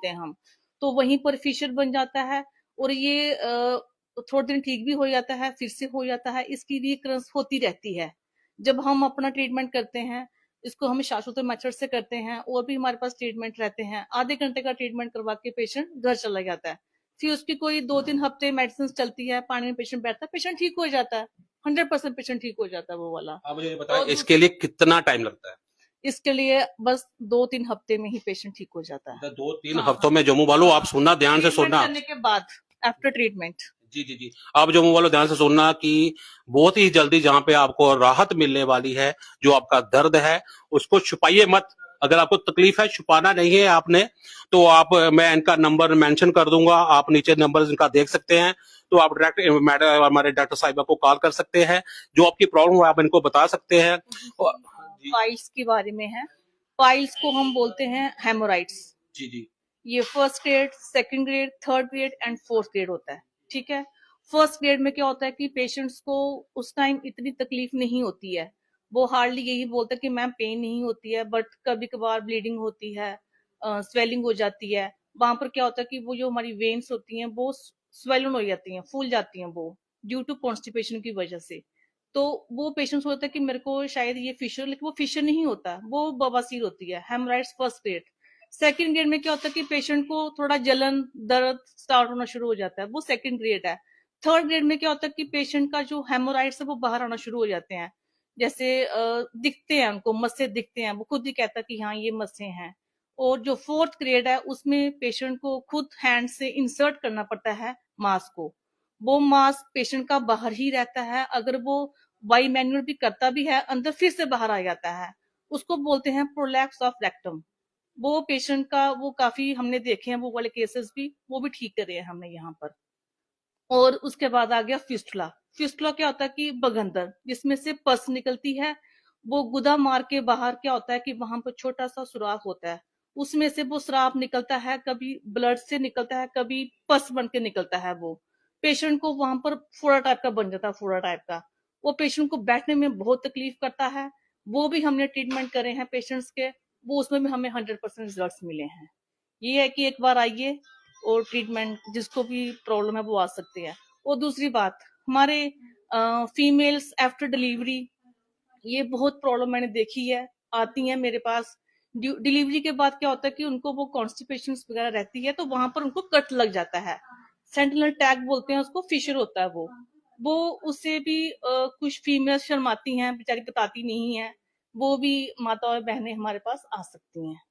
होते हैं हम, तो वहीं पर फिशर बन जाता है और ये थोड़े दिन ठीक भी हो जाता है, फिर से हो जाता है, इसकी रिकरेंस होती रहती है। जब हम अपना ट्रीटमेंट करते हैं, इसको हम शाश्वत मेथड से करते हैं, और भी हमारे पास ट्रीटमेंट रहते हैं, आधे घंटे का ट्रीटमेंट करवा के पेशेंट घर चला जाता है। फिर उसकी कोई 2-3 हफ्ते मेडिसिन चलती है, पानी में पेशेंट बैठता है, पेशेंट ठीक हो जाता है, 100% पेशेंट ठीक हो जाता है वो वाला। आप मुझे ये बताएं, और इसके लिए कितना टाइम लगता है? इसके लिए बस 2-3 हफ्ते में ही पेशेंट ठीक हो जाता है। मतलब 2-3 हाँ हफ्तों में जम्मू वालों, आप सुनना ध्यान से ट्रीटमेंट सुनना। करने के बाद, आफ्टर ट्रीटमेंट। जी जी जी, आप जम्मू वालों ध्यान से सुनना कि बहुत ही जल्दी जहां पे आपको राहत मिलने वाली है, जो आपका दर्द है उसको छुपाइए मत। अगर आपको तकलीफ है, छुपाना नहीं है आपने, तो आप, मैं इनका नंबर मेंशन कर दूंगा, आप नीचे नंबर इनका देख सकते हैं, तो आप डायरेक्ट मैडम हमारे डॉक्टर साहिबा को कॉल कर सकते हैं, जो आपकी प्रॉब्लम है आप इनको बता सकते हैं। जी पाइल्स के बारे में है। पाइल्स को हम बोलते हैं हेमोराइड्स। जी जी ये first grade, second grade, third grade and fourth grade होता है। ठीक है। फर्स्ट ग्रेड में क्या होता है कि पेशेंट्स को उस टाइम इतनी तकलीफ नहीं होती है, वो हार्डली यही बोलते हैं कि मैम पेन नहीं होती है, बट कभी कभार ब्लीडिंग होती है, स्वेलिंग हो जाती है। वहां पर क्या होता है कि वो जो हमारी वेन्स होती हैं वो स्वेलन हो जाती हैं, फूल जाती हैं, वो ड्यू टू कॉन्स्टिपेशन की वजह से। तो वो पेशेंट्स होता है कि मेरे को शायद ये फिशर, लेकिन वो फिशर नहीं होता, वो बवासीर होती है, haemorrhoids first grade. Second grade में क्या होता है कि पेशेंट को थोड़ा जलन, दर्द स्टार्ट होना शुरू हो जाता है, वो सेकंड ग्रेड है। थर्ड ग्रेड में क्या होता है कि पेशेंट का जो हेमोराइड्स है वो बाहर आना शुरू हो जाते हैं, जैसे दिखते हैं, उनको मस्से दिखते हैं, वो खुद ही कहता है कि हाँ ये मस्से हैं। और जो फोर्थ ग्रेड है उसमें पेशेंट को खुद हैंड से इंसर्ट करना पड़ता है मास्क को। वो मास्क पेशेंट का बाहर ही रहता है, अगर वो बाई मैनुअल भी करता भी है, अंदर फिर से बाहर आ जाता है। उसको बोलते हैं प्रोलैप्स ऑफ रेक्टम। वो पेशेंट का वो काफी हमने देखे हैं, वो वाले केसेस भी, वो भी ठीक करे हैं हमने यहाँ पर। और उसके बाद आ गया फिस्टुला। फिस्टुला क्या होता है कि बगंदर जिसमें से पस निकलती है, वो गुदा मार के बाहर क्या होता है कि वहां पर छोटा सा सुराख होता है, उसमें से वो स्राव निकलता है, कभी ब्लड से निकलता है, कभी पस बन के निकलता है। वो पेशेंट को वहां पर फोड़ा टाइप का बन जाता है, फोड़ा टाइप का। वो पेशेंट को बैठने में बहुत तकलीफ करता है। वो भी हमने ट्रीटमेंट करे हैं पेशेंट्स के, वो उसमें भी हमें 100% रिजल्ट मिले हैं। ये है कि एक बार आइए और ट्रीटमेंट, जिसको भी प्रॉब्लम है वो आ सकती है। और दूसरी बात, हमारे फीमेल्स आफ्टर डिलीवरी, ये बहुत प्रॉब्लम मैंने देखी है, आती हैं मेरे पास। डिलीवरी के बाद क्या होता है कि उनको वो कॉन्स्टिपेशन वगैरह रहती है, तो वहां पर उनको कट लग जाता है, सेंटिनल टैग बोलते हैं उसको, फिशर होता है वो उससे भी कुछ फीमेल शर्माती हैं, बेचारी बताती नहीं है, वो भी माता और बहनें हमारे पास आ सकती हैं।